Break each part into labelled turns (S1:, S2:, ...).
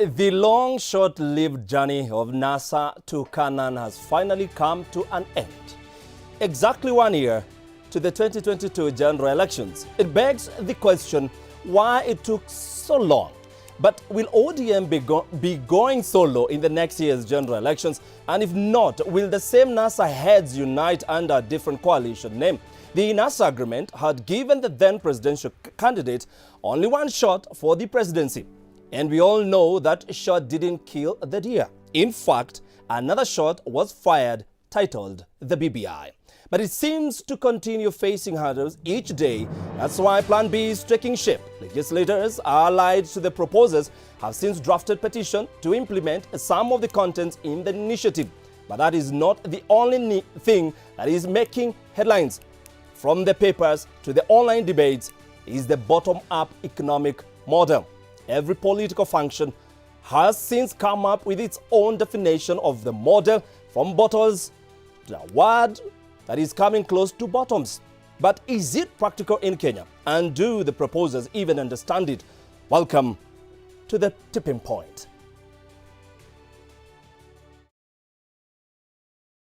S1: The long, short-lived journey of NASA to Canaan has finally come to an end. Exactly 1 year to the 2022 general elections. It begs the question why it took so long. But will ODM be going solo in the next year's general elections? And if not, will the same NASA heads unite under a different coalition name? The NASA agreement had given the then presidential candidate only one shot for the presidency. And we all know that shot didn't kill the deer. In fact, another shot was fired titled the BBI. But it seems to continue facing hurdles each day. That's why Plan B is taking shape. Legislators allied to the proposers have since drafted petition to implement some of the contents in the initiative. But that is not the only thing that is making headlines. From the papers to the online debates is the bottom-up economic model. Every political function has since come up with its own definition of the model, from bottles to a word that is coming close to bottoms. But is it practical in Kenya? And do the proposers even understand it? Welcome to the tipping point.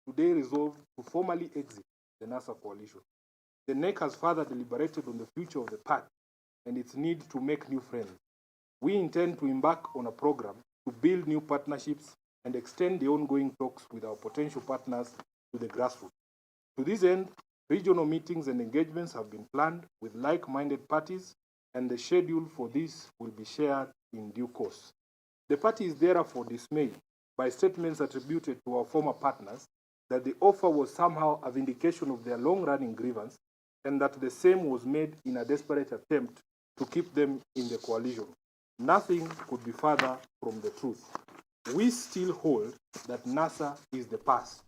S2: Today resolved to formally exit the NASA coalition. The NEC has further deliberated on the future of the party and its need to make new friends. We intend to embark on a program to build new partnerships and extend the ongoing talks with our potential partners to the grassroots. To this end, regional meetings and engagements have been planned with like-minded parties, and the schedule for this will be shared in due course. The party is therefore dismayed by statements attributed to our former partners that the offer was somehow a vindication of their long-running grievance and that the same was made in a desperate attempt to keep them in the coalition. Nothing could be further from the truth. We still hold that NASA is the past.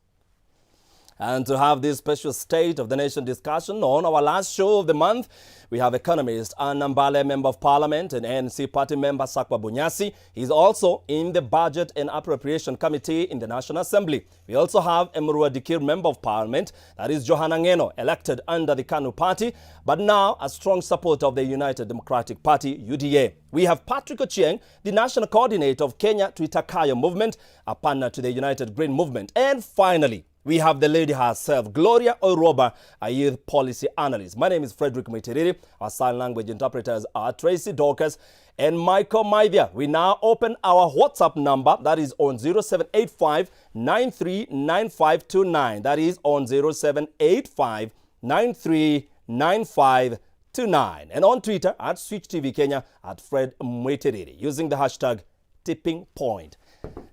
S1: And to have this special State of the Nation discussion on our last show of the month, we have economist Anna Mbale, Member of Parliament, and ANC party member Sakwa Bunyasi. He's also in the Budget and Appropriation Committee in the National Assembly. We also have Emurua Dikir, Member of Parliament, that is Johanna Ngeno, elected under the KANU party, but now a strong supporter of the United Democratic Party, UDA. We have Patrick Ochieng, the National Coordinator of Kenya Tuitakayo Movement, a partner to the United Green Movement. And finally, we have the lady herself, Gloria Oroba, a youth policy analyst. My name is Frederick Mwitiriri. Our sign language interpreters are Tracy Dorcas and Michael Maivia. We now open our WhatsApp number, that is on 0785-939529. That is on 0785-939529. And on Twitter, at Switch TV Kenya, at Fred Mwitiriri, using the hashtag tipping point.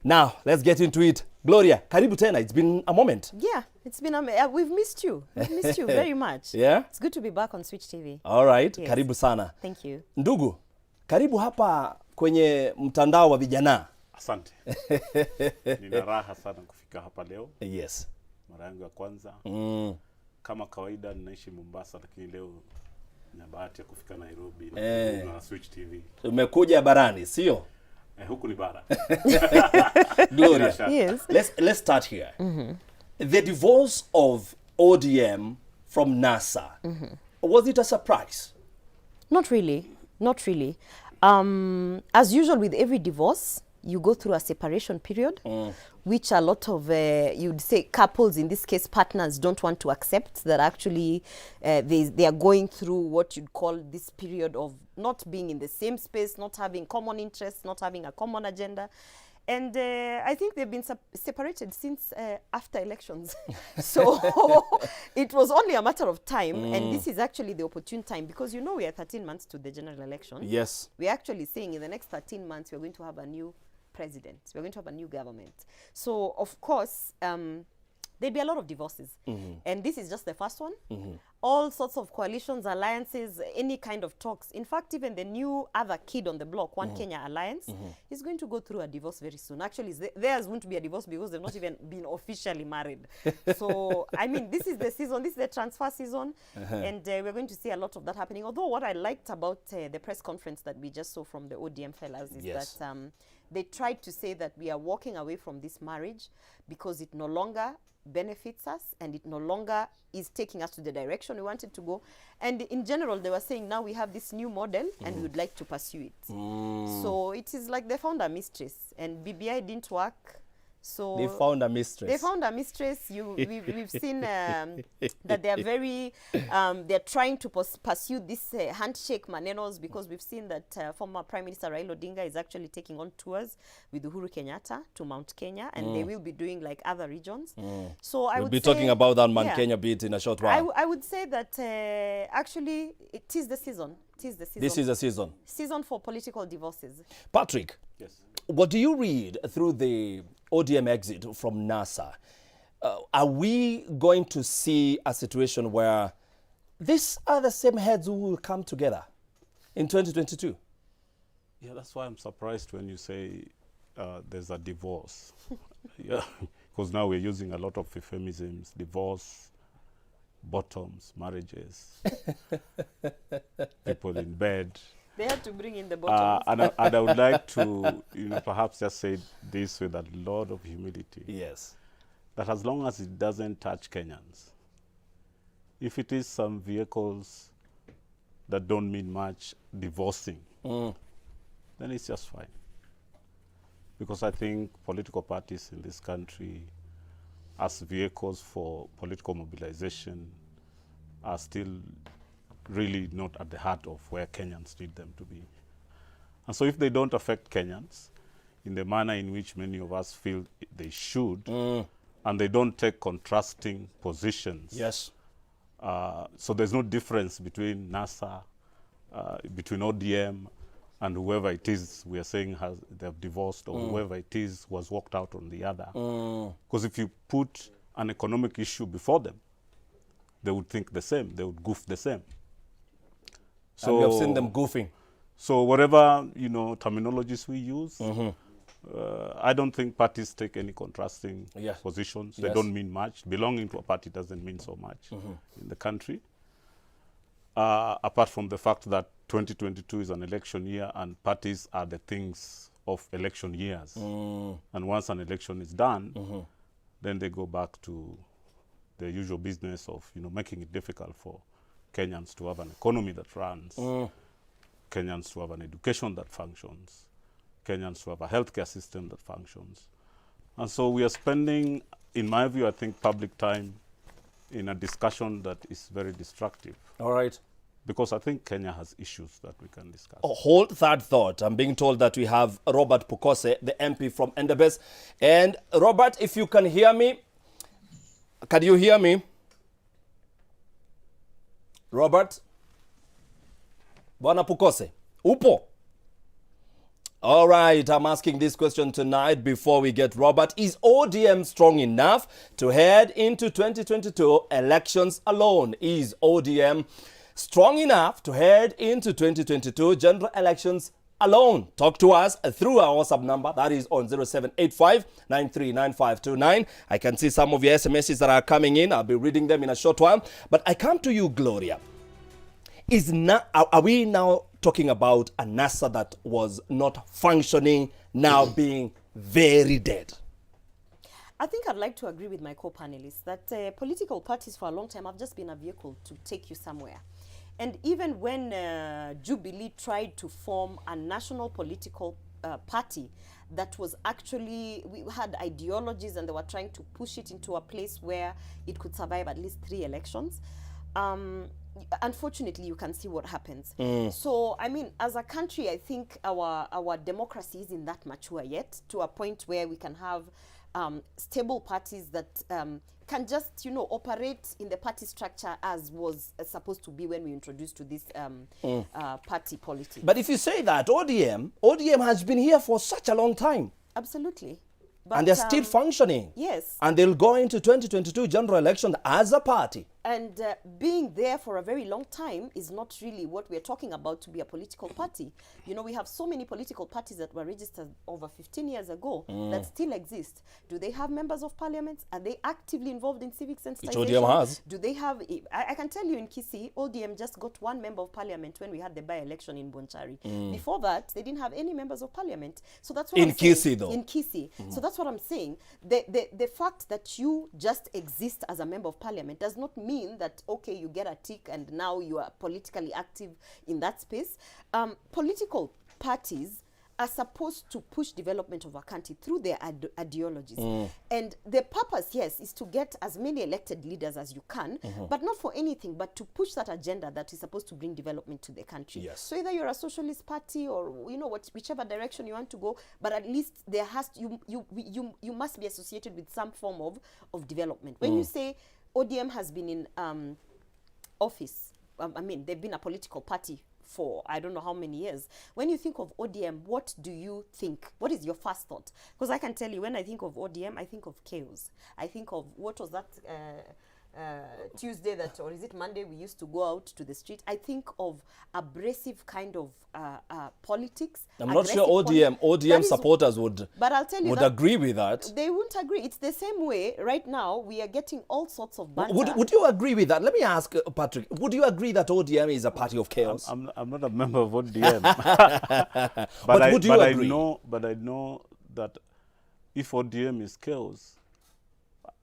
S1: Now, let's get into it. Gloria, karibu tena. It's been a moment.
S3: Yeah, it's been we've missed you. We've missed you very much.
S1: Yeah?
S3: It's good to be back on Switch TV.
S1: All right,
S3: Yes.
S1: Karibu sana.
S3: Thank you.
S1: Ndugu, karibu hapa kwenye mtandao wa vijana.
S4: Asante. Nina raha sana kufika hapa leo.
S1: Yes.
S4: Mara yangu ya kwanza. Kama kawaida ninaishi Mombasa, lakini leo nina bahati ya kufika Nairobi na Switch TV.
S1: Umekuja barani, sio?
S4: Huku ni bara.
S1: Gloria,
S3: Yes.
S1: let's start here. The divorce of ODM from NASA, was it a surprise?
S3: Not really. Not really. As usual with every divorce, you go through a separation period, which a lot of, you'd say, couples, in this case, partners, don't want to accept that actually they are going through what you'd call this period of not being in the same space, not having common interests, not having a common agenda. And I think they've been separated since after elections. So it was only a matter of time. And this is actually the opportune time because, you know, we are 13 months to the general election.
S1: Yes.
S3: We're actually saying in the next 13 months, we're going to have a new president. We're going to have a new government. So, of course, there'll be a lot of divorces. And this is just the first one. All sorts of coalitions, alliances, any kind of talks. In fact, even the new other kid on the block, One Kenya Alliance, is going to go through a divorce very soon. Actually, theirs won't be a divorce because they've not even been officially married. So, I mean, this is the season. This is the transfer season. And we're going to see a lot of that happening. Although what I liked about the press conference that we just saw from the ODM fellas is that they tried to say that we are walking away from this marriage because it no longer benefits us and it no longer is taking us to the direction we wanted to go. And in general, they were saying now we have this new model and we would like to pursue it. So it is like they found a mistress, and BBI didn't work. So
S1: They found a mistress.
S3: they found a mistress. We've seen that they are very, they're trying to pursue this handshake manenos, because we've seen that former Prime Minister Raila Odinga is actually taking on tours with Uhuru Kenyatta to Mount Kenya, and they will be doing like other regions. So I
S1: We'll
S3: would
S1: be
S3: say,
S1: talking about that Man
S3: yeah,
S1: Kenya bit in a short while.
S3: I would say that actually it is the season. It is the season.
S1: This is a season.
S3: Season for political divorces.
S1: Patrick,
S4: Yes.
S1: what do you read through the ODM exit from NASA? Are we going to see a situation where these are the same heads who will come together in 2022?
S4: Yeah, that's why I'm surprised when you say there's a divorce. Yeah, because now we're using a lot of euphemisms: divorce, bottoms, marriages, people in bed.
S3: They had to bring in the bottoms.
S4: And I would like to, perhaps just say this with a lot of humility.
S1: Yes.
S4: That as long as it doesn't touch Kenyans, if it is some vehicles that don't mean much divorcing, then it's just fine. Because I think political parties in this country, as vehicles for political mobilization, are still really not at the heart of where Kenyans need them to be. And so if they don't affect Kenyans in the manner in which many of us feel they should, and they don't take contrasting positions.
S1: Yes.
S4: So there's no difference between NASA, between ODM, and whoever it is we are saying they've divorced, or whoever it is was walked out on the other. Because if you put an economic issue before them, they would think the same, they would goof the same.
S1: So and we have seen them goofing.
S4: So whatever, terminologies we use, I don't think parties take any contrasting positions. They don't mean much. Belonging to a party doesn't mean so much in the country. Apart from the fact that 2022 is an election year and parties are the things of election years. And once an election is done, then they go back to the usual business of making it difficult for Kenyans to have an economy that runs, Kenyans to have an education that functions, Kenyans to have a healthcare system that functions. And so we are spending, in my view, I think, public time in a discussion that is very destructive.
S1: All right.
S4: Because I think Kenya has issues that we can discuss.
S1: Hold that thought. I'm being told that we have Robert Pukose, the MP from Endebess. And Robert, if you can hear me, can you hear me? Robert? Bwana Pukose, upo? All right, I'm asking this question tonight before we get Robert. Is ODM strong enough to head into 2022 elections alone? Is ODM strong enough to head into 2022 general elections alone? Talk to us through our WhatsApp number. That is on 0785-939529. I can see some of your SMSs that are coming in. I'll be reading them in a short while. But I come to you, Gloria. Are we now talking about a NASA that was not functioning now being very dead?
S3: I think I'd like to agree with my co-panelists that political parties for a long time have just been a vehicle to take you somewhere. And even when Jubilee tried to form a national political party that was actually, we had ideologies and they were trying to push it into a place where it could survive at least 3 elections. Unfortunately, you can see what happens. So, I mean, as a country, I think our democracy isn't that mature yet to a point where we can have stable parties that can just, operate in the party structure as was supposed to be when we introduced to this party politics.
S1: But if you say that, ODM has been here for such a long time.
S3: Absolutely. But,
S1: And they're still functioning.
S3: Yes.
S1: And they'll go into 2022 general election as a party.
S3: And being there for a very long time is not really what we're talking about to be a political party. You know, we have so many political parties that were registered over 15 years ago that still exist. Do they have members of parliament? Are they actively involved in civic sensitization?
S1: Which ODM has.
S3: Do they have, I can tell you in Kisii, ODM just got one member of parliament when we had the by-election in Bonchari. Before that, they didn't have any members of parliament. So that's what
S1: In
S3: I'm saying.
S1: Kisii, though.
S3: In Kisii. So that's what I'm saying. The fact that you just exist as a member of parliament does not mean that, okay, you get a tick and now you are politically active in that space. Political parties are supposed to push development of our country through their ideologies. And the purpose, yes, is to get as many elected leaders as you can, but not for anything, but to push that agenda that is supposed to bring development to the country.
S1: Yes.
S3: So either you're a socialist party or, you know, whichever direction you want to go, but at least there has to, you must be associated with some form of development. When you say ODM has been in office, I mean, they've been a political party for I don't know how many years. When you think of ODM, what do you think? What is your first thought? Because I can tell you, when I think of ODM, I think of chaos. I think of, what was that Tuesday that, or is it Monday, we used to go out to the street? I think of abrasive kind of politics.
S1: I'm not sure
S3: aggressive
S1: ODM supporters would,
S3: but I'll tell you
S1: would
S3: that
S1: agree with that.
S3: they wouldn't agree. It's the same way right now we are getting all sorts of banter.
S1: Would you agree with that? Let me ask Patrick, would you agree that ODM is a party of chaos?
S4: I'm not a member of ODM.
S1: But would you agree?
S4: I know that if ODM is chaos,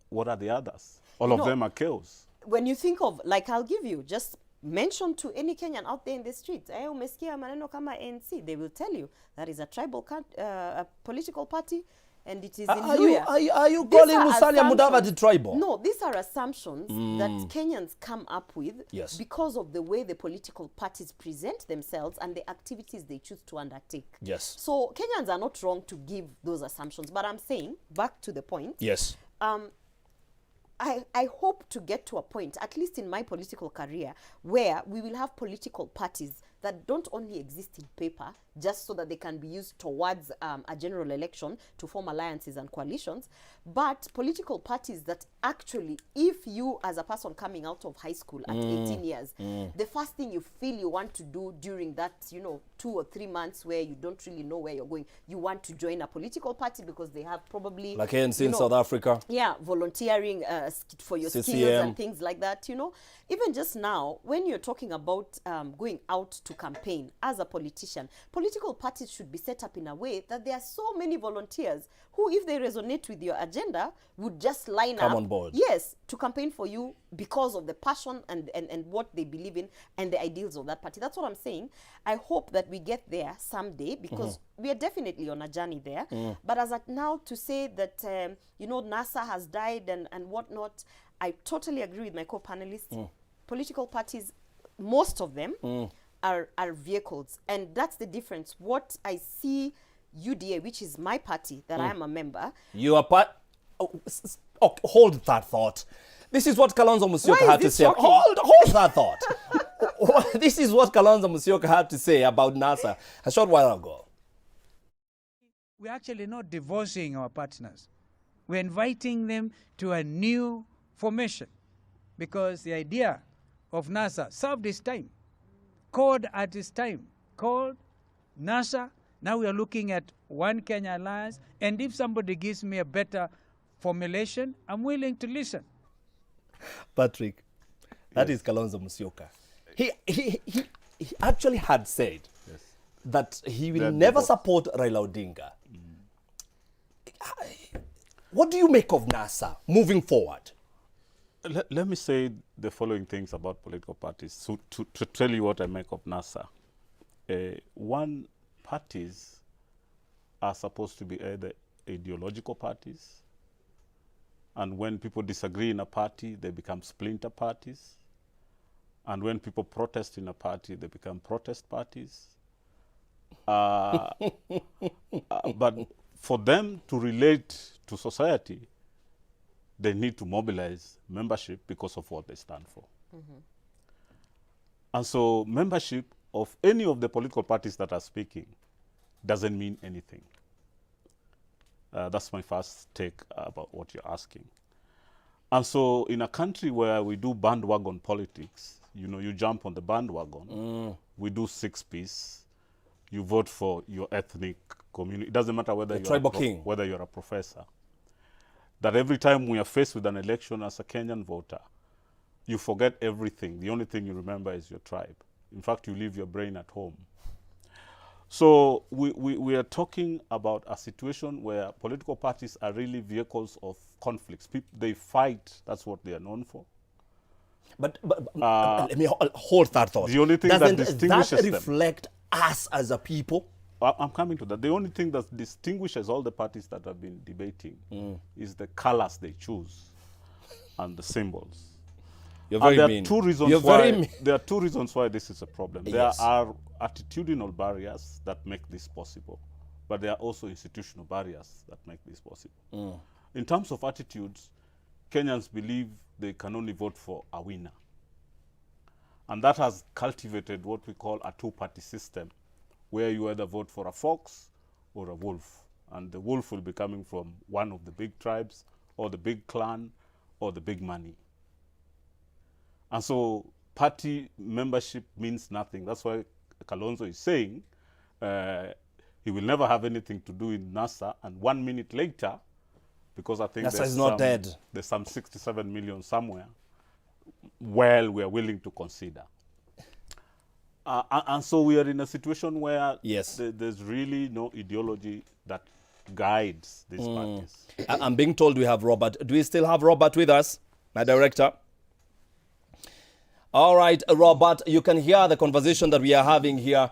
S4: what are the others? All of them are chaos.
S3: When you think of, like, I'll give you, just mention to any Kenyan out there in the streets, umesikia maneno kama ANC, they will tell you that is a tribal a political party, and it is in Luhya.
S1: Are you
S3: These
S1: calling
S3: are
S1: Musalia Mudavadi
S3: assumptions.
S1: tribal?
S3: No, these are assumptions that Kenyans come up with
S1: Yes.
S3: because of the way the political parties present themselves and the activities they choose to undertake.
S1: Yes.
S3: So Kenyans are not wrong to give those assumptions, but I'm saying, back to the point,
S1: Yes.
S3: I hope to get to a point, at least in my political career, where we will have political parties that don't only exist in paper just so that they can be used towards a general election to form alliances and coalitions, but political parties that actually, if you as a person coming out of high school at 18 years, the first thing you feel you want to do during that, 2 or 3 months where you don't really know where you're going, you want to join a political party because they have probably...
S1: Like ANC in South Africa.
S3: Yeah, volunteering for your skills
S1: CCM.
S3: and things like that, Even just now, when you're talking about going out to campaign as a politician, political parties should be set up in a way that there are so many volunteers who, if they resonate with your agenda, would just line up.
S1: Come on board.
S3: Yes, to campaign for you because of the passion and what they believe in and the ideals of that party. That's what I'm saying. I hope that we get there someday because we are definitely on a journey there. But as at now, to say that, NASA has died and whatnot, I totally agree with my co-panelists. Political parties, most of them, are vehicles. And that's the difference. What I see UDA, which is my party that I am a member.
S1: You are part... hold that thought. This is what Kalonzo Musyoka had to say.
S3: shocking?
S1: Hold that thought. This is what Kalonzo Musyoka had to say about NASA a short while ago.
S5: We're actually not divorcing our partners. We're inviting them to a new formation because the idea of NASA served its time, called at its time, called NASA. Now we are looking at One Kenya Alliance, and if somebody gives me a better formulation, I'm willing to listen.
S1: Patrick, that is Kalonzo Musyoka. He actually had said that he will never support Raila Odinga. What do you make of NASA moving forward?
S4: Let me say the following things about political parties so to tell you what I make of NASA. One, parties are supposed to be either ideological parties, and when people disagree in a party, they become splinter parties. And when people protest in a party, they become protest parties. But for them to relate to society, they need to mobilize membership because of what they stand for. And so membership of any of the political parties that are speaking doesn't mean anything. That's my first take about what you're asking. And so in a country where we do bandwagon politics, you know, you jump on the bandwagon, we do six-piece, you vote for your ethnic community. It doesn't matter whether whether you're a professor. That every time we are faced with an election as a Kenyan voter, you forget everything. The only thing you remember is your tribe. In fact, you leave your brain at home. So we are talking about a situation where political parties are really vehicles of conflicts. They fight. That's what they are known for.
S1: But let me hold that thought.
S4: The only thing that distinguishes them
S1: reflect us as a people?
S4: I'm coming to that. The only thing that distinguishes all the parties that have been debating is the colors they choose and the symbols.
S1: You're very
S4: and
S1: mean.
S4: There are two reasons why this is a problem.
S1: Yes.
S4: There are attitudinal barriers that make this possible, but there are also institutional barriers that make this possible. In terms of attitudes, Kenyans believe they can only vote for a winner. And that has cultivated what we call a two-party system, where you either vote for a fox or a wolf. And the wolf will be coming from one of the big tribes, or the big clan, or the big money. And so party membership means nothing. That's why Kalonzo is saying he will never have anything to do in NASA. And 1 minute later, because I think
S1: NASA is not dead.
S4: There's some 67 million somewhere, well, we are willing to consider. And so we are in a situation where there's really no ideology that guides these parties.
S1: I'm being told we have Robert. Do we still have Robert with us, my director? All right, Robert, you can hear the conversation that we are having here.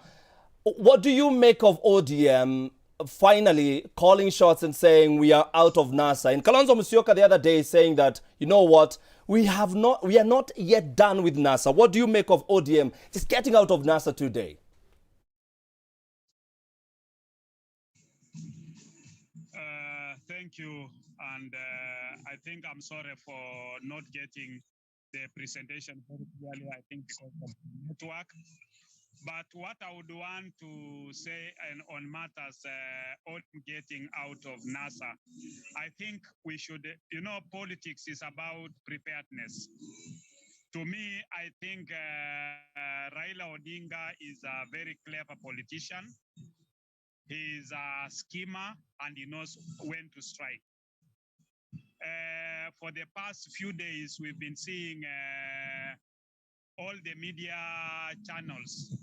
S1: What do you make of ODM finally calling shots and saying we are out of NASA? And Kalonzo Musyoka the other day saying that, you know what, we are not yet done with NASA. What do you make of ODM just getting out of NASA today?
S6: Thank you. And I think I'm sorry for not getting the presentation very clearly, I think because of the network. But what I would want to say on matters on getting out of NASA, I think we should, politics is about preparedness. To me, I think Raila Odinga is a very clever politician. He's a schemer and he knows when to strike. For the past few days, we've been seeing all the media channels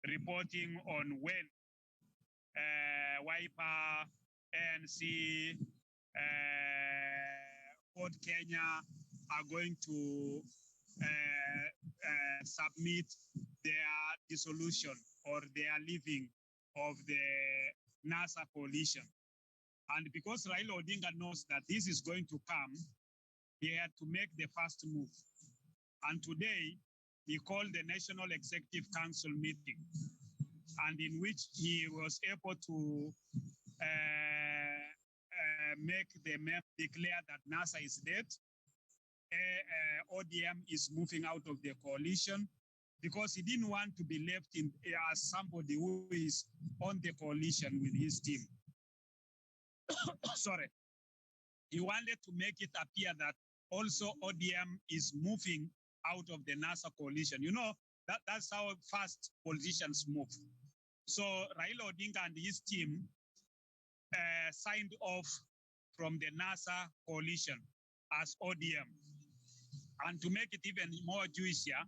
S6: reporting on when Wiper, ANC, Ford Kenya are going to submit their dissolution or their leaving of the NASA coalition. And because Raila Odinga knows that this is going to come, he had to make the first move. And today, he called the National Executive Council meeting, and in which he was able to make the MEP declare that NASA is dead. ODM is moving out of the coalition because he didn't want to be left in as somebody who is on the coalition with his team. Sorry. He wanted to make it appear that also ODM is moving out of the NASA coalition. You know, that's how fast politicians move. So Raila Odinga and his team signed off from the NASA coalition as ODM. And to make it even more juicier,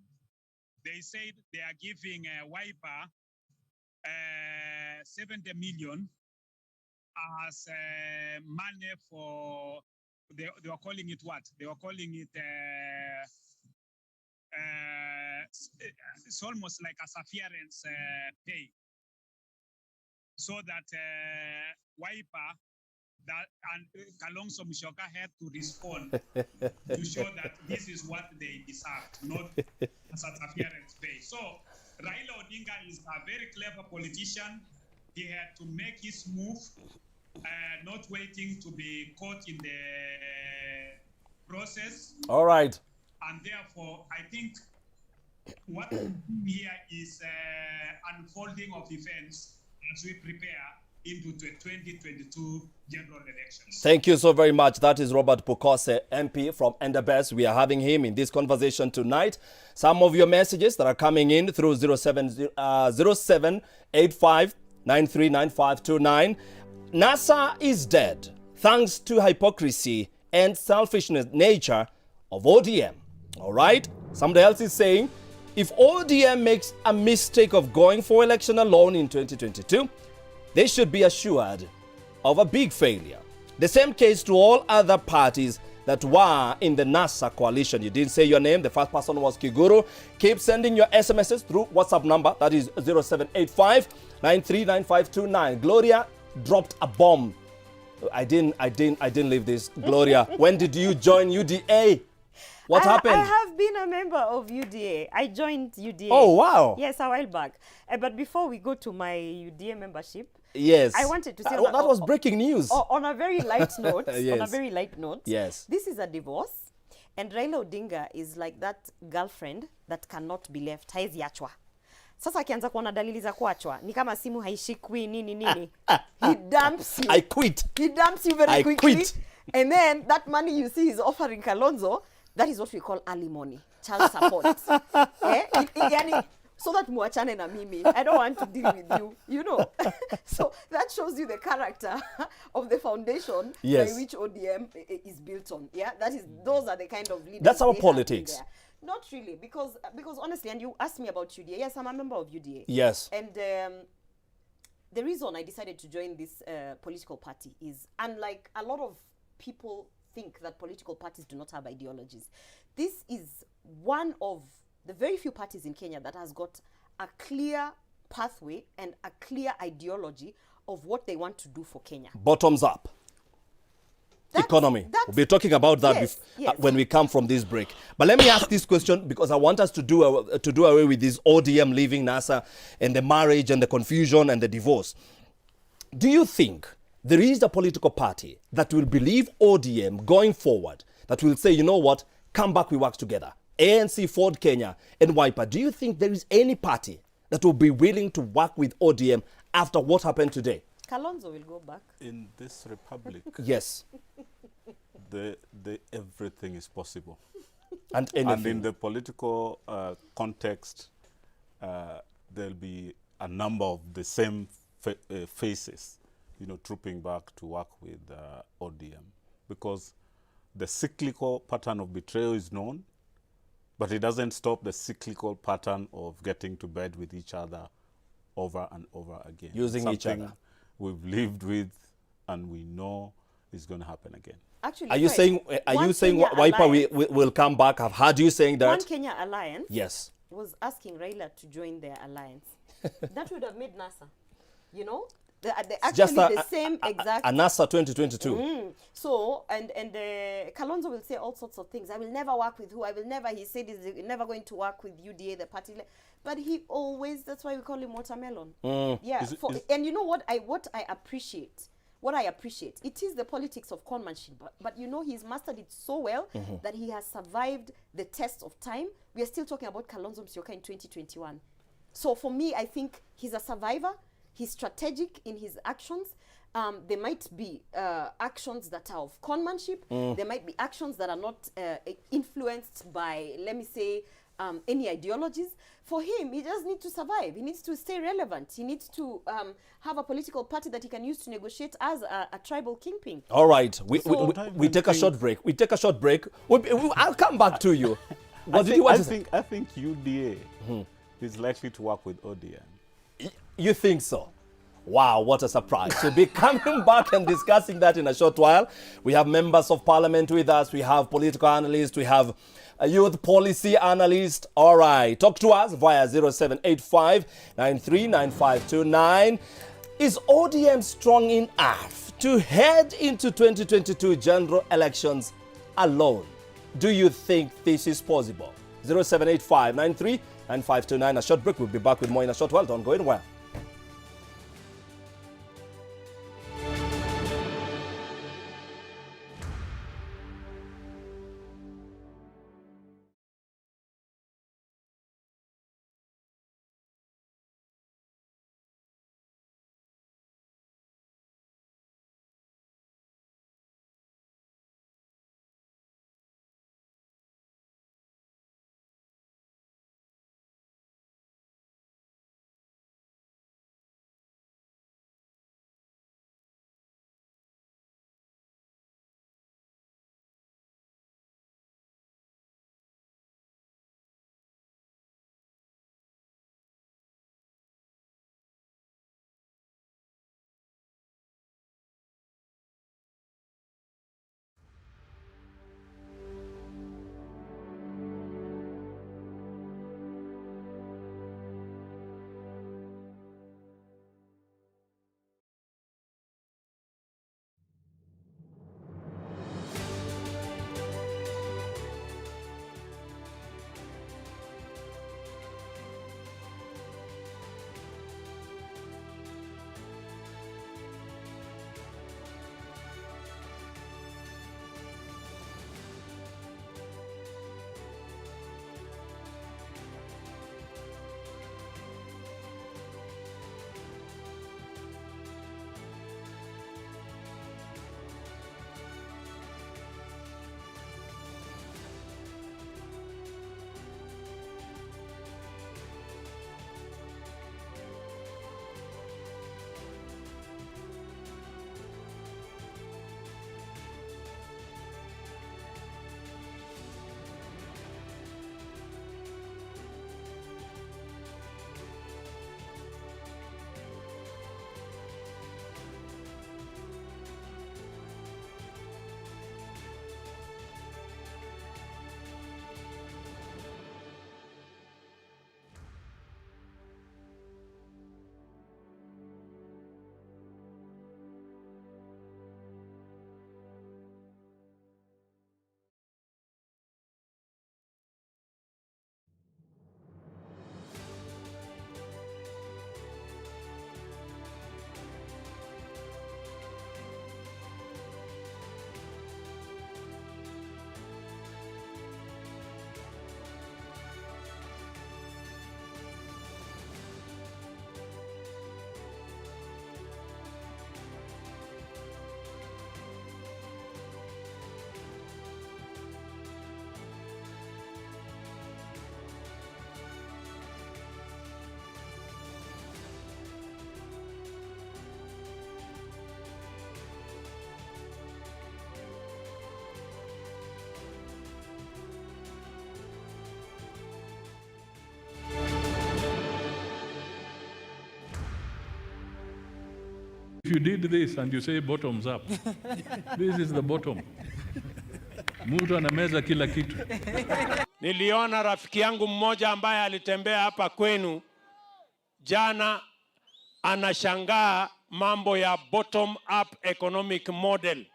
S6: they said they are giving Wiper 70 million as money for, they were calling it what? They were calling it, it's almost like a sufferance pay. So that Wiper, that and Kalonzo Musyoka had to respond to show that this is what they deserve, not as a sufferance pay. So Raila Odinga is a very clever politician. He had to make his move, not waiting to be caught in the process.
S1: All right.
S6: And therefore, I think what here is unfolding of events as we prepare into the 2022 general elections.
S1: Thank you so very much. That is Robert Pukose, MP from Endabess. We are having him in this conversation tonight. Some of your messages that are coming in through 0785939529. NASA is dead thanks to hypocrisy and selfishness nature of ODM. All right? Somebody else is saying, if ODM makes a mistake of going for election alone in 2022, they should be assured of a big failure. The same case to all other parties that were in the NASA coalition. You didn't say your name. The first person was Kiguru. Keep sending your SMSs through WhatsApp number. That is 0785939529. Gloria dropped a bomb. I didn't leave this. Gloria, when did you join UDA? What happened?
S3: I have been a member of UDA. I joined UDA.
S1: Oh, wow.
S3: Yes, a while back. But before we go to my UDA membership,
S1: Yes.
S3: I wanted to say
S1: that was breaking news.
S3: on a very light note.
S1: Yes.
S3: On a very light note.
S1: Yes.
S3: This is a divorce, and Raila Odinga is like that girlfriend that cannot be left. Haezi achwa. Sasa akianza kuona dalili za kuachwa, ni kama simu haishikwi nini. He dumps you.
S1: I quit.
S3: He dumps you very
S1: I
S3: quickly.
S1: quit.
S3: And then that money you see he's offering Kalonzo, that is what we call alimony, child support. Yani, so that muachane na mimi. I don't want to deal with you, you know. So that shows you the character of the foundation
S1: Yes.
S3: by which ODM is built on. Yeah, those are the kind of leaders.
S1: That's our
S3: they have in
S1: politics.
S3: there. Not really, because honestly, and you asked me about UDA. Yes, I'm a member of UDA.
S1: Yes.
S3: And the reason I decided to join this political party is, unlike a lot of people think that political parties do not have ideologies, this is one of the very few parties in Kenya that has got a clear pathway and a clear ideology of what they want to do for Kenya.
S1: Bottoms up. Economy. We'll be talking about that
S3: yes.
S1: when we come from this break. But let me ask this question, because I want us to do away with this ODM leaving NASA and the marriage and the confusion and the divorce. Do you think there is a political party that will believe ODM going forward, that will say, you know what, come back, we work together? ANC, Ford Kenya, and Wiper. Do you think there is any party that will be willing to work with ODM after what happened today?
S3: Kalonzo will go back.
S4: In this republic,
S1: Yes.
S4: everything is possible.
S1: And anything.
S4: And in the political context, there'll be a number of the same faces, trooping back to work with ODM, because the cyclical pattern of betrayal is known, but it doesn't stop the cyclical pattern of getting to bed with each other over and over again.
S1: Using each other.
S4: We've lived with, and we know is going to happen again.
S3: Actually,
S1: Are you saying
S3: Kenya
S1: Wiper
S3: Alliance-
S1: will come back? I've heard you saying that.
S3: One Kenya Alliance
S1: Yes.
S3: was asking Raila to join their alliance. That would have made NASA, they're actually
S1: Just
S3: the same exact.
S1: a NASA 2022.
S3: So, and Kalonzo will say all sorts of things. I will never work with who. He said he's never going to work with UDA, the party. But he always, that's why we call him watermelon. Yeah. And you know what I appreciate? What I appreciate, it is the politics of conmanship, but he's mastered it so well that he has survived the test of time. We are still talking about Kalonzo Musyoka in 2021. So for me, I think he's a survivor. He's strategic in his actions. There might be actions that are of conmanship. There might be actions that are not influenced by, let me say, any ideologies. For him, he just needs to survive. He needs to stay relevant. He needs to have a political party that he can use to negotiate as a tribal kingpin.
S1: All right. We take a short break. I'll come back to you. What did you want to say?
S4: I think UDA is likely to work with ODM.
S1: You think so? Wow, what a surprise. We'll be coming back and discussing that in a short while. We have members of parliament with us. We have political analysts. We have a youth policy analyst. All right. Talk to us via 0785939529. Is ODM strong enough to head into 2022 general elections alone? Do you think this is possible? 0785939529. A short break. We'll be back with more in a short while. Don't go anywhere.
S7: If you did this and you say bottoms up, this is the bottom. Mtu anameza kila kitu.
S8: Niliona rafiki yangu mmoja ambaye alitembea hapa kwenu jana, anashangaa mambo ya bottom up economic model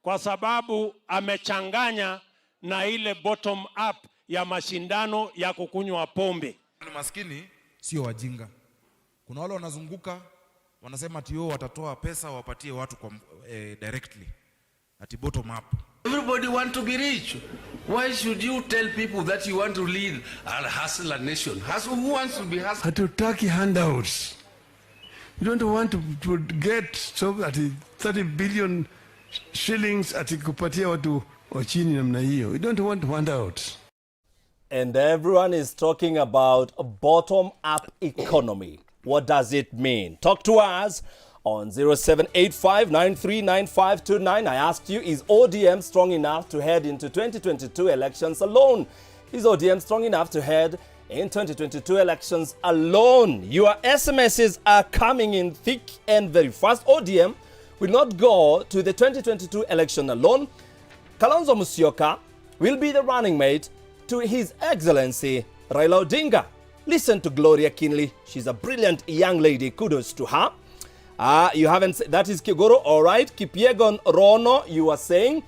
S8: kwa sababu amechanganya na ile bottom up ya mashindano ya kukunywa pombe.
S9: Maskini sio wajinga. Kuna wale wanazunguka wanasema ati watatoa pesa wapatie watu kwa directly ati bottom up.
S10: Everybody want to be rich. Why should you tell people that you want to lead a hustler nation? Who wants to be hustler?
S11: Hatutaki handouts. You don't want to get so at 30 billion shillings ati kupatia watu wa chini namna hiyo. You don't want handouts.
S1: And everyone is talking about a bottom-up economy. What does it mean? Talk to us on 0785939529. I asked you, is ODM strong enough to head into 2022 elections alone? Is ODM strong enough to head in 2022 elections alone? Your SMSs are coming in thick and very fast. ODM will not go to the 2022 election alone. Kalonzo Musyoka will be the running mate to His Excellency Raila Odinga. Listen to Gloria Kinley. She's a brilliant young lady. Kudos to her. You haven't said that is Kigoro. All right. Kipyegon Rono, you are saying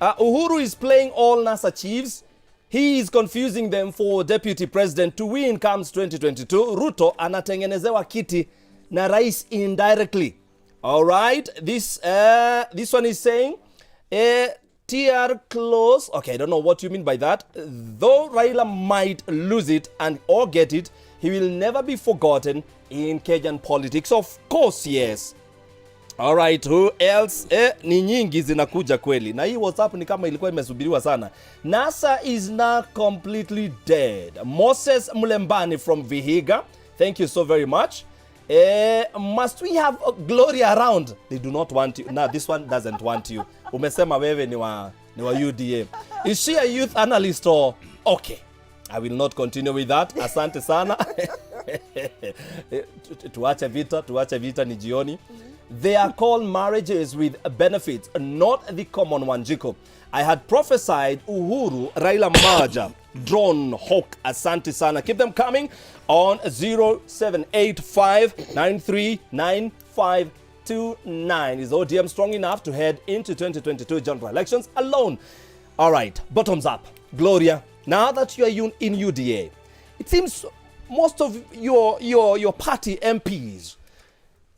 S1: Uhuru is playing all NASA chiefs. He is confusing them for deputy president to win comes 2022. Ruto anatengenezewa kiti na rais indirectly. All right. This one is saying TR close. Okay, I don't know what you mean by that. Though Raila might lose it and or get it, he will never be forgotten in Kenyan politics. Of course, yes. All right, who else? Ni nyingi zinakuja kweli. Na hii WhatsApp ni kama ilikuwa imesubiriwa sana. NASA is not completely dead. Moses Mulembani from Vihiga. Thank you so very much. Must we have Gloria around? They do not want you. No, this one doesn't want you. Umesema wewe ni wa UDA. Is she a youth analyst or? Okay. I will not continue with that. Asante sana. Tuache vita ni jioni. They are called marriages with benefits, not the common one, Jiko. I had prophesied Uhuru Raila merger. Drone Hawk, asante sana. Keep them coming on 0785939529. Is ODM strong enough to head into 2022 general elections alone? All right, bottoms up. Gloria, now that you are in UDA, it seems most of your party MPs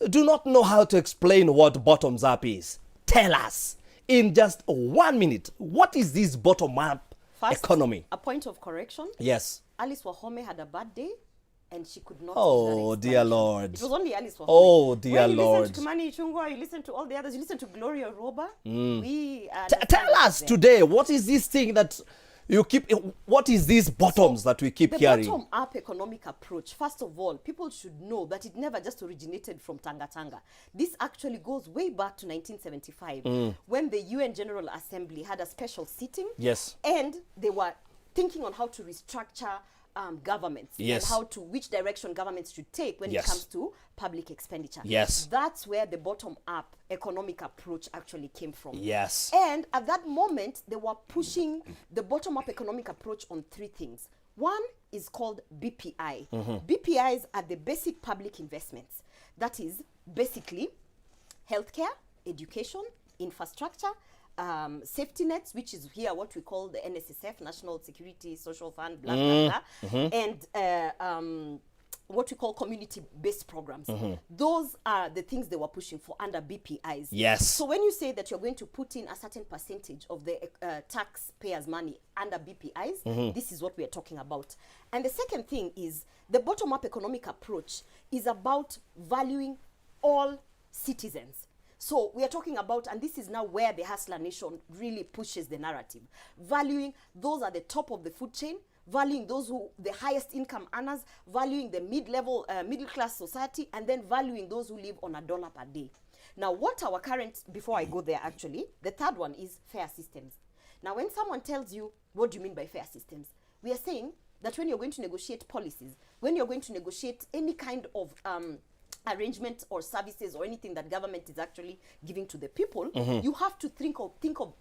S1: do not know how to explain what bottoms up is. Tell us in just 1 minute, what is this bottom up economy?
S3: A point of correction.
S1: Yes.
S3: Alice Wahome had a bad day and she could not.
S1: Oh, dear Lord.
S3: It was only Alice Wahome.
S1: Oh, dear
S3: when you
S1: Lord.
S3: listen to Mani Ichung'wah, you listen to all the others, you listen to Gloria Roba.
S1: Tell us today, what is this thing that you keep, what is these bottoms that we keep hearing?
S3: The bottom-up economic approach, first of all, people should know that it never just originated from Tanga Tanga. This actually goes way back to 1975 when the UN General Assembly had a special sitting.
S1: Yes.
S3: And they were thinking on how to restructure governments
S1: yes.
S3: and which direction governments should take when
S1: yes.
S3: it comes to public expenditure.
S1: Yes.
S3: That's where the bottom-up economic approach actually came from.
S1: Yes.
S3: And at that moment, they were pushing the bottom-up economic approach on three things. One is called BPI. BPIs are the basic public investments. That is basically healthcare, education, infrastructure, safety nets, which is here what we call the NSSF, National Security Social Fund, blah, blah, blah, and what we call community-based programs. Those are the things they were pushing for under BPIs.
S1: Yes.
S3: So when you say that you're going to put in a certain percentage of the taxpayers' money under BPIs, this is what we are talking about. And the second thing is the bottom-up economic approach is about valuing all citizens. So we are talking about, and this is now where the Hustler Nation really pushes the narrative, valuing those at the top of the food chain, valuing those who, the highest income earners, valuing the mid-level, middle-class society, and then valuing those who live on $1 per day. Now, what our current, before I go there actually, the third one is fair systems. Now, when someone tells you, what do you mean by fair systems? We are saying that when you're going to negotiate policies, when you're going to negotiate any kind of arrangement or services or anything that government is actually giving to the people, you have to think of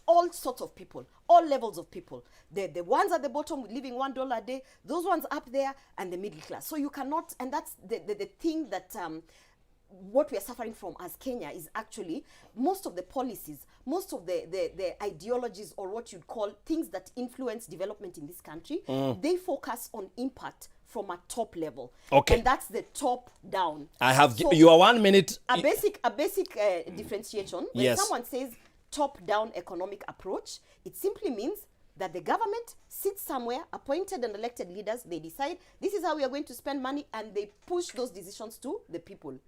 S3: all sorts of people, all levels of people. The ones at the bottom living $1 a day, those ones up there, and the middle class. So you cannot, and that's the thing that what we are suffering from as Kenya is actually most of the policies, most of the ideologies, or what you'd call things that influence development in this country, they focus on impact from a top level.
S1: Okay.
S3: And that's the top down.
S1: I have
S3: So
S1: you are 1 minute.
S3: a basic differentiation. When
S1: Yes.
S3: someone says top-down economic approach, it simply means that the government sits somewhere, appointed and elected leaders, they decide this is how we are going to spend money, and they push those decisions to the people.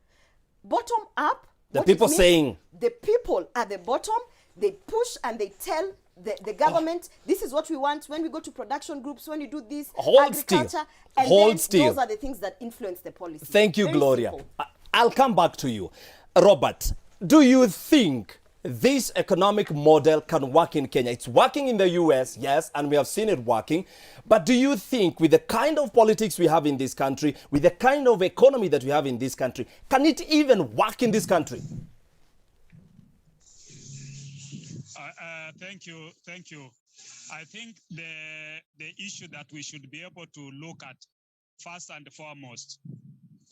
S3: Bottom up,
S1: The
S3: what it
S1: people
S3: means,
S1: saying.
S3: the people at the bottom, they push and they tell the government, this is what we want when we go to production groups, when you do this,
S1: Hold still.
S3: agriculture, and
S1: Hold
S3: then
S1: still.
S3: those are the things that influence the policy.
S1: Thank you,
S3: Very
S1: Gloria.
S3: simple.
S1: I'll come back to you. Robert, do you think this economic model can work in Kenya? It's working in the US, yes, and we have seen it working. But do you think with the kind of politics we have in this country, with the kind of economy that we have in this country, can it even work in this country?
S6: Thank you. I think the issue that we should be able to look at first and foremost,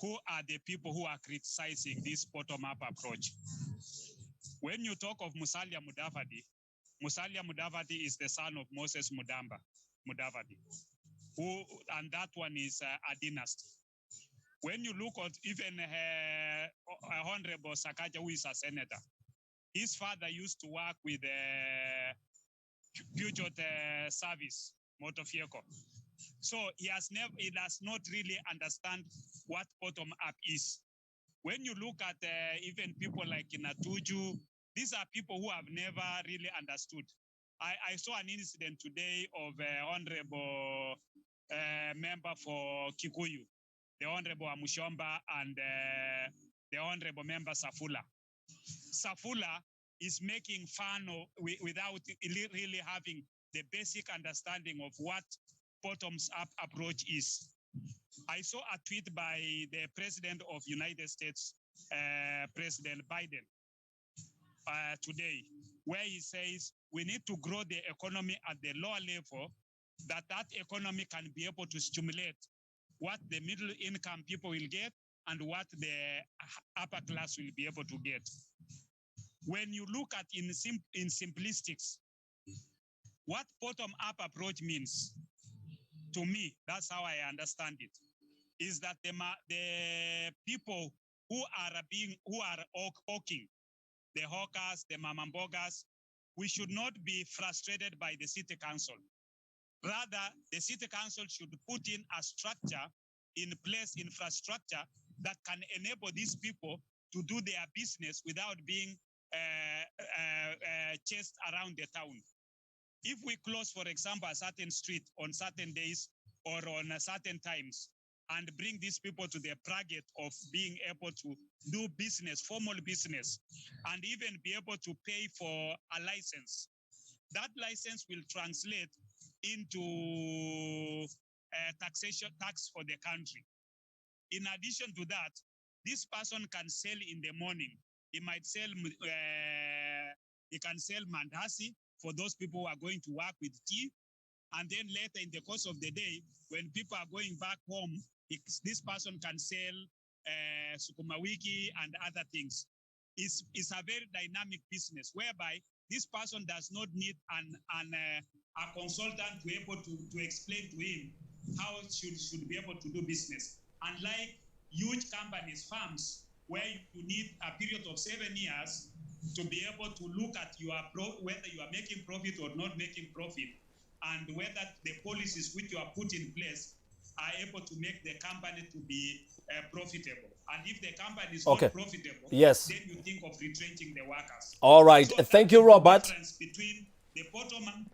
S6: who are the people who are criticizing this bottom-up approach? When you talk of Musalia Mudavadi is the son of Moses Mudavadi, and that one is a dynasty. When you look at even Honorable Sakaja, who is a senator, his father used to work with Peugeot service motor vehicle. So he does not really understand what bottom up is. When you look at even people like Natuju, these are people who have never really understood. I saw an incident today of honorable member for Kikuyu, the Honorable Amushomba, and the Honorable member Safula. Safula is making fun of, without really having the basic understanding of what bottoms-up approach is. I saw a tweet by the President of United States, President Biden, today, where he says we need to grow the economy at the lower level, that economy can be able to stimulate what the middle income people will get and what the upper class will be able to get. When you look at in simplistics, what bottom-up approach means, to me, that's how I understand it, is that the people who are hawking, the hawkers, the mamambogas, we should not be frustrated by the city council. Rather, the city council should put in a structure, in place infrastructure that can enable these people to do their business without being chased around the town. If we close, for example, a certain street on certain days or on certain times, and bring these people to the bracket of being able to do business, formal business, and even be able to pay for a license, that license will translate into tax for the country. In addition to that, this person can sell in the morning. He might sell, he can sell mandasi for those people who are going to work with tea. And then later in the course of the day, when people are going back home, this person can sell sukuma wiki and other things. It's a very dynamic business whereby this person does not need a consultant to be able to explain to him how it should be able to do business. Unlike huge companies, firms, where you need a period of 7 years to be able to look at whether you are making profit or not making profit, and whether the policies which you are put in place are able to make the company to be profitable. And if the company is not profitable,
S1: yes,
S6: then you think of retrenching the workers.
S1: All right.
S6: So
S1: thank you, Robert.
S6: Between the bottom and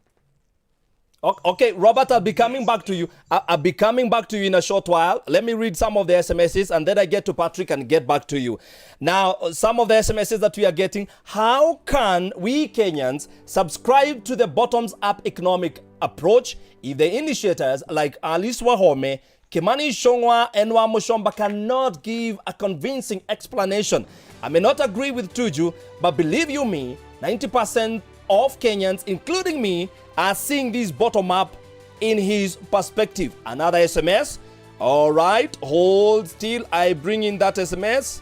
S1: Okay, Robert, I'll be coming back to you. I'll be coming back to you in a short while. Let me read some of the SMSs and then I get to Patrick and get back to you. Now, some of the SMSs that we are getting, how can we Kenyans subscribe to the bottoms-up economic approach if the initiators like Alice Wahome Kimani Ichung'wah and Wamuchomba cannot give a convincing explanation. I may not agree with Tuju, but believe you me, 90% of Kenyans, including me, are seeing this bottom up in his perspective. Another SMS. All right, hold still. I bring in that SMS.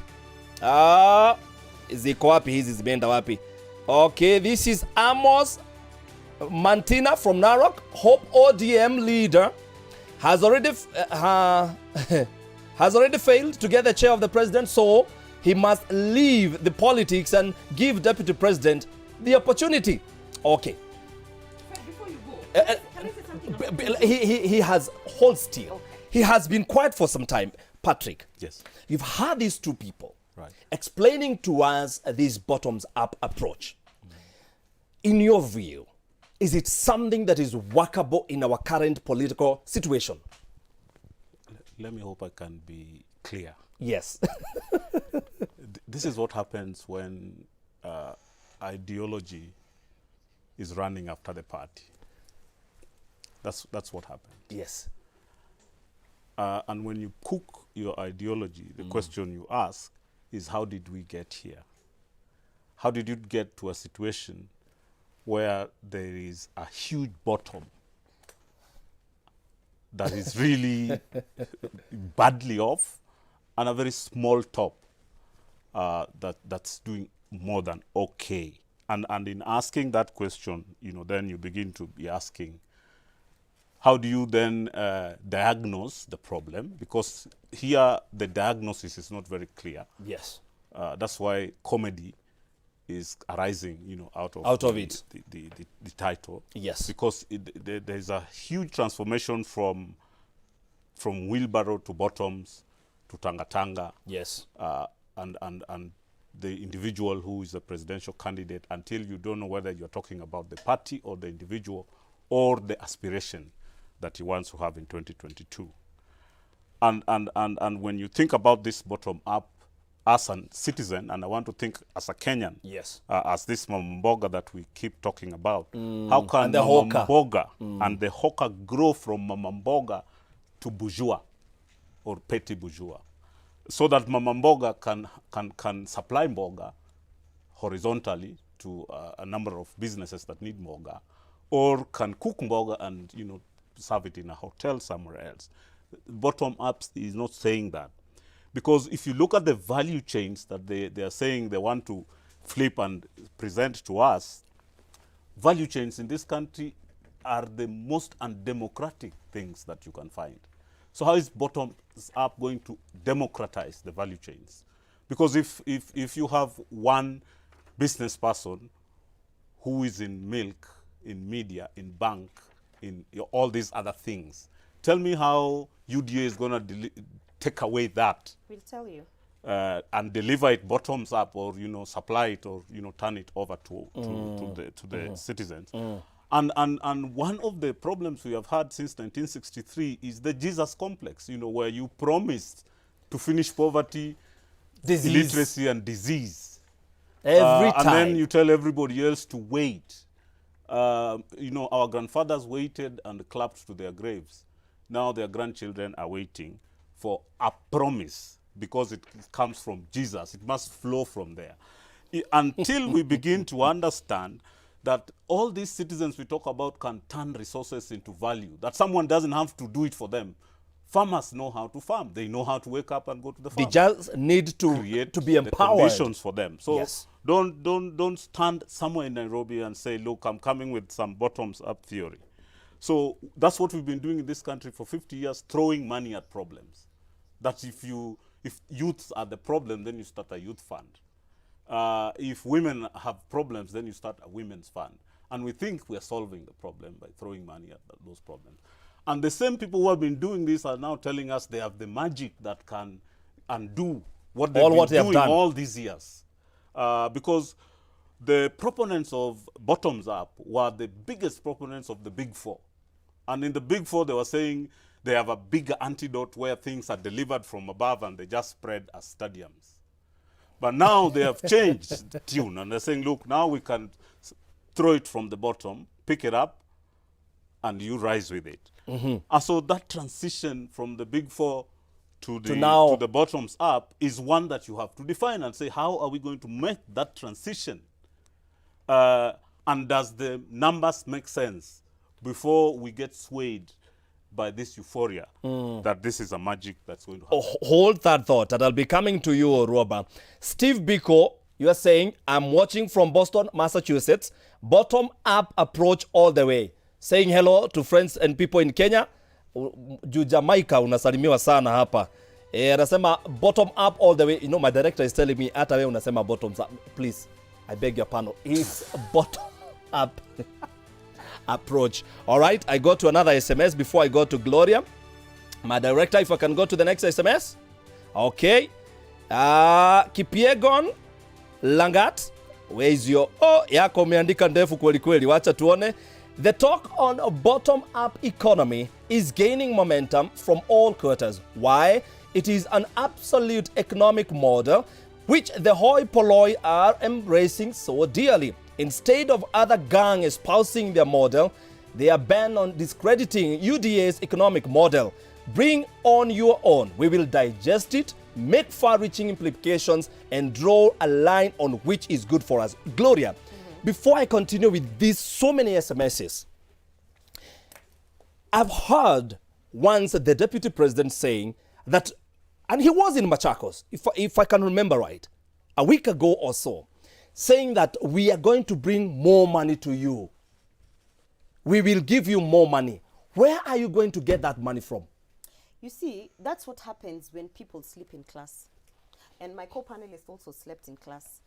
S1: Ziko wapi hizi zimeenda wapi? Okay, this is Amos Mantina from Narok. Hope ODM leader has already failed to get the chair of the president, so he must leave the politics and give deputy president the opportunity. Okay.
S3: Before you go, can I say something?
S1: He has hold still. Okay. He has been quiet for some time. Patrick,
S4: yes,
S1: you've heard these two people
S4: right
S1: explaining to us this bottoms-up approach. In your view, is it something that is workable in our current political situation?
S4: Let me hope I can be clear.
S1: Yes.
S4: This is what happens when ideology is running after the party. That's what happens.
S1: Yes.
S4: And when you cook your ideology, the question you ask is, how did we get here? How did you get to a situation where there is a huge bottom that is really badly off, and a very small top that's doing more than okay? And in asking that question, then you begin to be asking, how do you then diagnose the problem? Because here the diagnosis is not very clear.
S1: Yes.
S4: That's why comedy is arising, out of the title.
S1: Yes.
S4: Because there is a huge transformation from wheelbarrow to bottoms to tanga-tanga.
S1: Yes.
S4: And the individual who is a presidential candidate, until you don't know whether you're talking about the party or the individual or the aspiration that he wants to have in 2022. And when you think about this bottom up as a citizen, and I want to think as a Kenyan,
S1: yes,
S4: as this Mama Mboga that we keep talking about, how can
S1: and the
S4: Mama
S1: hawker.
S4: Mboga and the hawker grow from Mama Mboga to bourgeois or petty bourgeois, so that Mama Mboga can supply mboga horizontally to a number of businesses that need mboga, or can cook mboga and serve it in a hotel somewhere else. Bottom up is not saying that, because if you look at the value chains that they are saying they want to flip and present to us, value chains in this country are the most undemocratic things that you can find. So how is bottom up going to democratize the value chains? Because if you have one business person who is in milk, in media, in bank, in all these other things, tell me how UDA is going to take away that.
S3: We'll tell you.
S4: And deliver it bottoms up, or supply it, or turn it over to the citizens. And one of the problems we have had since 1963 is the Jesus complex, where you promised to finish poverty,
S1: disease,
S4: illiteracy, and disease
S1: every time,
S4: and then you tell everybody else to wait. Our grandfathers waited and clapped to their graves. Now their grandchildren are waiting for a promise, because it comes from Jesus. It must flow from there. Until we begin to understand that all these citizens we talk about can turn resources into value, that someone doesn't have to do it for them. Farmers know how to farm. They know how to wake up and go to the farm.
S1: They just need to be empowered.
S4: The conditions for them. So
S1: yes,
S4: don't stand somewhere in Nairobi and say, look, I'm coming with some bottoms-up theory. So that's what we've been doing in this country for 50 years, throwing money at problems. That if youths are the problem, then you start a youth fund. If women have problems, then you start a women's fund. And we think we're solving the problem by throwing money at those problems. And the same people who have been doing this are now telling us they have the magic that can undo what they've been doing all these years. Because the proponents of bottoms up were the biggest proponents of the Big Four. And in the Big Four, they were saying they have a bigger antidote where things are delivered from above and they just spread as stadiums. But now they have changed the tune, and they're saying, look, now we can throw it from the bottom, pick it up, and you rise with it. And so that transition from the big four to the bottoms up is one that you have to define and say, how are we going to make that transition? And does the numbers make sense before we get swayed by this euphoria that this is a magic that's going to happen?
S1: Hold that thought, and I'll be coming to you, Roba. Steve Biko, you are saying, I'm watching from Boston, Massachusetts, bottom-up approach all the way. Saying hello to friends and people in Kenya. Jamaica unasalimiwa sana hapa. Anasema bottom up all the way. You know, my director is telling me, hata wewe unasema bottoms up. Please, I beg your pardon. It's bottom up approach. All right, I go to another SMS before I go to Gloria. My director, if I can go to the next SMS. Okay. Kipiegon Langat, where is your... yako umeandika ndefu kweli kweli. Wacha tuone. The talk on a bottom-up economy is gaining momentum from all quarters. Why? It is an absolute economic model which the hoi polloi are embracing so dearly. Instead of other gang espousing their model, they are bent on discrediting UDA's economic model. Bring on your own. We will digest it, make far-reaching implications, and draw a line on which is good for us. Gloria, before I continue with these so many SMSs, I've heard once the deputy president saying that, and he was in Machakos, if I can remember right, a week ago or so, saying that we are going to bring more money to you. We will give you more money. Where are you going to get that money from?
S3: You see, that's what happens when people sleep in class. And my co-panelist also slept in class.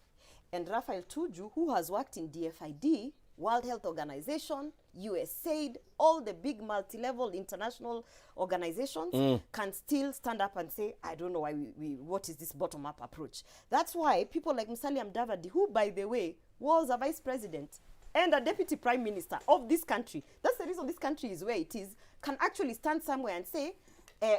S3: And Raphael Tuju, who has worked in DFID, World Health Organization, USAID, all the big multi-level international organizations, can still stand up and say, I don't know why what is this bottom-up approach. That's why people like Musalia Mudavadi, who, by the way, was a vice president and a deputy prime minister of this country, that's the reason this country is where it is, can actually stand somewhere and say,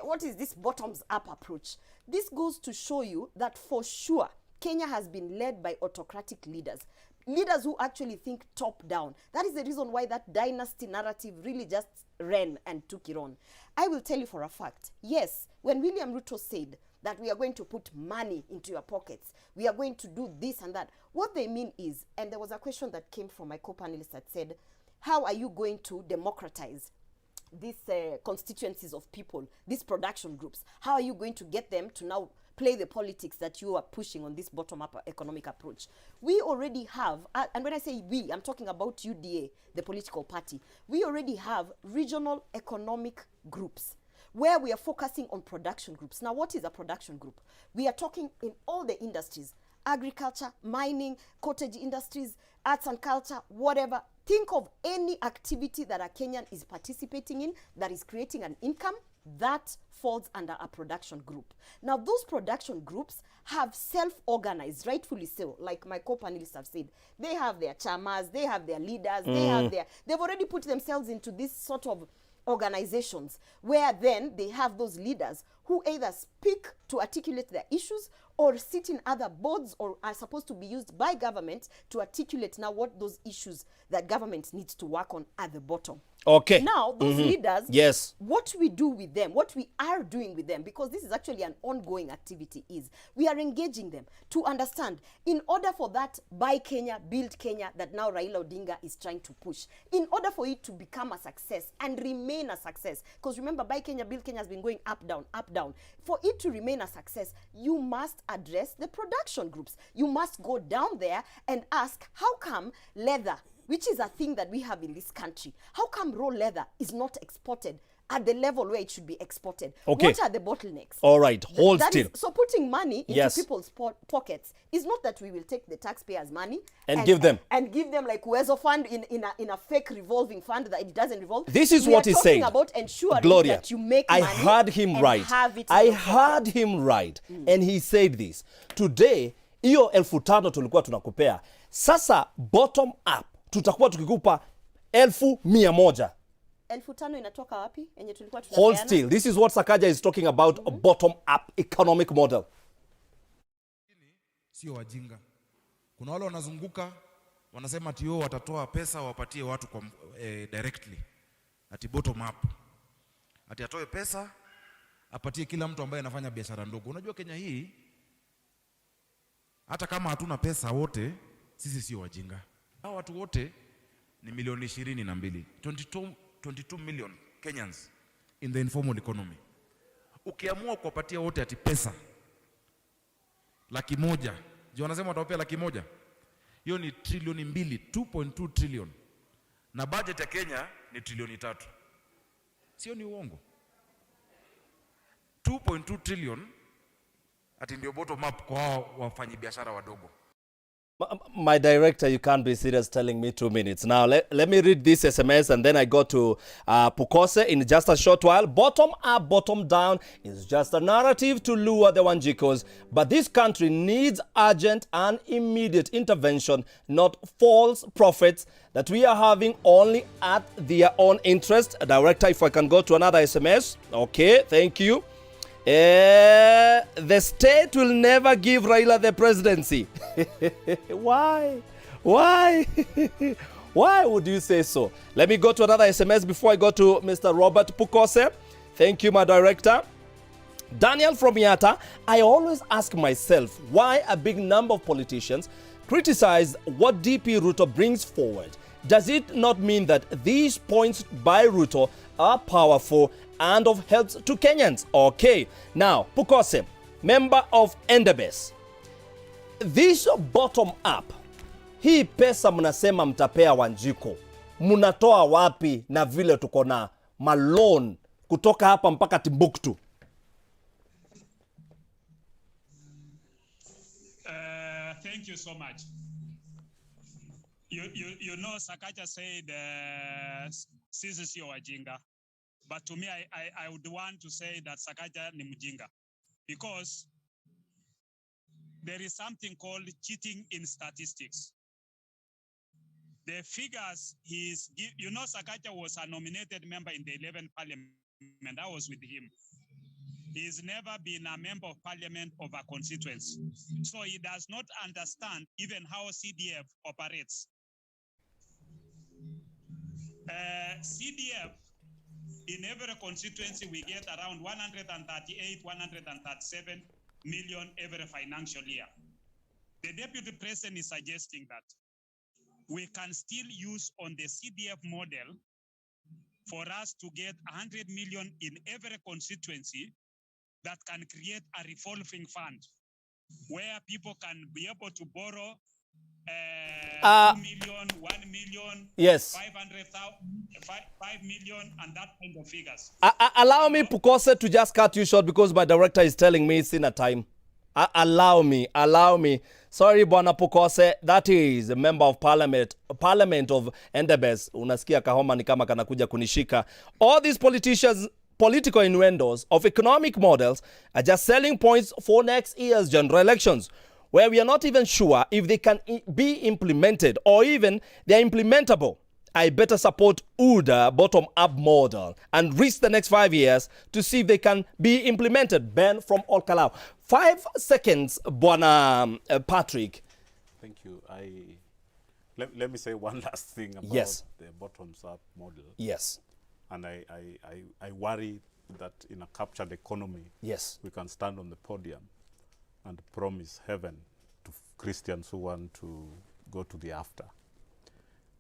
S3: what is this bottoms-up approach? This goes to show you that for sure, Kenya has been led by autocratic leaders. Leaders who actually think top down. That is the reason why that dynasty narrative really just ran and took it on. I will tell you for a fact, yes, when William Ruto said that we are going to put money into your pockets, we are going to do this and that, what they mean is, and there was a question that came from my co-panelist that said, how are you going to democratize these constituencies of people, these production groups? How are you going to get them to now play the politics that you are pushing on this bottom-up economic approach? We already have, and when I say we, I'm talking about UDA, the political party. We already have regional economic groups where we are focusing on production groups. Now, what is a production group? We are talking in all the industries, agriculture, mining, cottage industries, arts and culture, whatever. Think of any activity that a Kenyan is participating in that is creating an income, that falls under a production group. Now, those production groups have self-organized, rightfully so, like my co-panelists have said. They have their chairmas, they have their leaders, they've already put themselves into this sort of organizations where then they have those leaders who either speak to articulate their issues or sit in other boards or are supposed to be used by government to articulate now what those issues that government needs to work on at the bottom.
S1: Okay.
S3: Now, those leaders,
S1: yes,
S3: what we do with them, what we are doing with them, because this is actually an ongoing activity, is we are engaging them to understand, in order for that Buy Kenya, Build Kenya that now Raila Odinga is trying to push, in order for it to become a success and remain a success, because remember, Buy Kenya, Build Kenya has been going up, down, up, down. For it to remain a success, you must address the production groups. You must go down there and ask, how come leather, which is a thing that we have in this country, how come raw leather is not exported at the level where it should be exported?
S1: Okay.
S3: What are the bottlenecks?
S1: All right, hold still.
S3: So putting money into
S1: Yes.
S3: people's pockets is not that we will take the taxpayers' money
S1: And give them.
S3: and give them like Uwezo fund in a fake revolving fund that it doesn't revolve.
S1: This is
S3: We
S1: what
S3: are
S1: he's
S3: talking
S1: saying.
S3: about ensuring
S1: Gloria,
S3: that you make
S1: I
S3: money
S1: heard him
S3: and
S1: right.
S3: have it in
S1: I
S3: your
S1: heard him right. And he said this. Today, hiyo 5,000 tulikuwa tunakupea. Sasa bottom up tutakuwa tukikupa 1,100.
S3: 5,000 inatoka wapi? Yenye tulikuwa
S1: Hold
S3: tunapeana?
S1: still. This is what Sakaja is talking about, a bottom up economic model.
S9: Sio wajinga. Kuna wale wanazunguka wanasema ati watatoa pesa wapatie watu kwa directly ati bottom up, ati atoe pesa apatie kila mtu ambaye anafanya biashara ndogo. Unajua Kenya hii, hata kama hatuna pesa wote, sisi sio wajinga. Hao watu wote ni milioni 22, 22 million Kenyans in the informal economy. Ukiamua kuwapatia wote ati pesa 100,000, je, wanasema watawapea 100,000? Hiyo ni trilioni 2, 2.2 trillion. Na budget ya Kenya ni trilioni 3. Sio ni uongo? 2.2 trillion ati ndio bottom up kwa wafanyabiashara wadogo.
S1: My director, you can't be serious telling me 2 minutes. Now, let me read this SMS and then I go to Pukose in just a short while. Bottom up, bottom down is just a narrative to lure the Wanjikos. But this country needs urgent and immediate intervention, not false prophets that we are having only at their own interest. Director, if I can go to another SMS. Okay, thank you. The state will never give Raila the presidency. Why? Why? Why would you say so? Let me go to another SMS before I go to Mr. Robert Pukose. Thank you, my director. Daniel from Yata, I always ask myself why a big number of politicians criticize what DP Ruto brings forward. Does it not mean that these points by Ruto are powerful and of help to Kenyans? Okay. Now, Pukose, member of Endebess. This bottom up, hii pesa mnasema mtapea Wanjiko, mnatoa wapi na vile tuko na malone kutoka hapa mpaka Timbuktu?
S6: Thank you so much. You know, Sakaja said, sisi sio wajinga. But to me, I would want to say that Sakaja ni mjinga, because there is something called cheating in statistics. The figures you know, Sakaja was a nominated member in the 11th parliament. I was with him. He's never been a member of parliament of a constituency. So he does not understand even how CDF operates. CDF, in every constituency, we get around 138, 137 million every financial year. The deputy president is suggesting that we can still use on the CDF model for us to get 100 million in every constituency that can create a revolving fund where people can be able to borrow 2 million, 1 million,
S1: yes,
S6: 500,000, 5 million, and that kind of figures.
S1: Allow me, Pukose, to just cut you short because my director is telling me it's in a time. Allow me. Sorry, Bwana Pukose, that is a member of parliament of Endebess. Unasikia kahoma ni kama kanakuja kunishika. All these political innuendos of economic models are just selling points for next year's general elections, where we are not even sure if they can be implemented or even they're implementable. I better support UDA bottom-up model and risk the next 5 years to see if they can be implemented. Ben from Olkalau. 5 seconds, Bwana Patrick.
S4: Thank you. Let me say one last thing about the bottoms-up model.
S1: Yes.
S4: And I worry that in a captured economy,
S1: yes,
S4: we can stand on the podium and promise heaven to Christians who want to go to the after.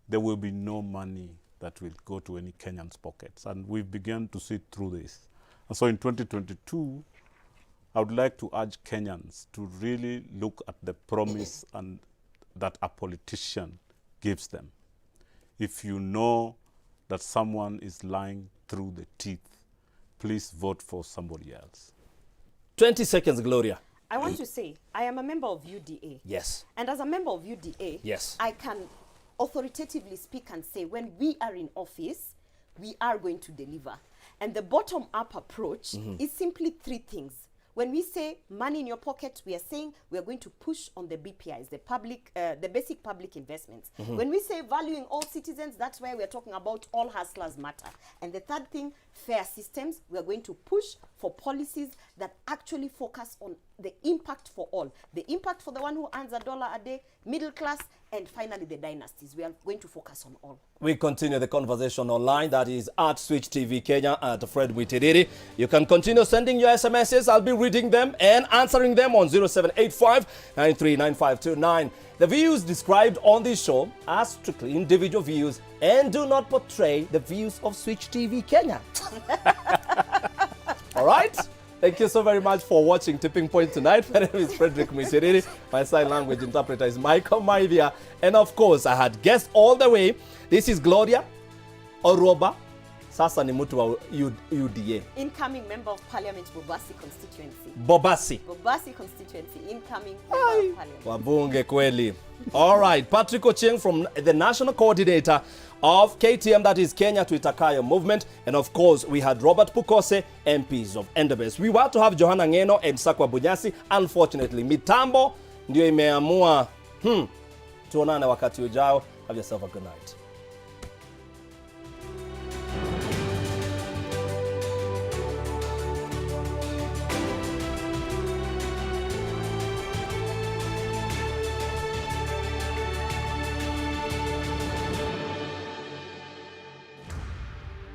S4: There will be no money that will go to any Kenyan's pockets. And we've begun to see through this. And so in 2022, I would like to urge Kenyans to really look at the promise and that a politician gives them. If you know that someone is lying through the teeth, please vote for somebody else.
S1: 20 seconds, Gloria.
S3: I want to say, I am a member of UDA.
S1: Yes.
S3: And as a member of UDA,
S1: yes,
S3: I can authoritatively speak and say when we are in office, we are going to deliver. And the bottom-up approach is simply 3 things. When we say money in your pocket, we are saying we are going to push on the BPIs, the basic public investments. When we say valuing all citizens, that's why we are talking about all hustlers matter. And the third thing, fair systems, we are going to push for policies that actually focus on the impact for all. The impact for the one who earns $1 a day, middle class, and finally the dynasties. We are going to focus on all.
S1: We continue the conversation online. That is at Switch TV Kenya, at Fred Witiriri. You can continue sending your SMSs. I'll be reading them and answering them on 0785-939529. The views described on this show are strictly individual views and do not portray the views of Switch TV Kenya. All right? Thank you so very much for watching Tipping Point tonight. My name is Frederick Mwisiriri. My sign language interpreter is Michael Maivia. And of course, I had guests all the way. This is Gloria Oroba. Sasa ni mtu wa UDA.
S3: Incoming member of parliament, Bobasi constituency.
S1: Bobasi.
S3: Bobasi constituency, incoming member of parliament.
S1: Wabunge kweli. All right, Patrick Ochieng from the national coordinator of KTM, that is Kenya to Itakayo movement. And of course, we had Robert Pukose, MPs of Endebess. We were to have Johanna Ngeno and Sakwa Bunyasi. Unfortunately, mitambo ndio imeamua. Tuonane wakati ujao. Have yourself a good night.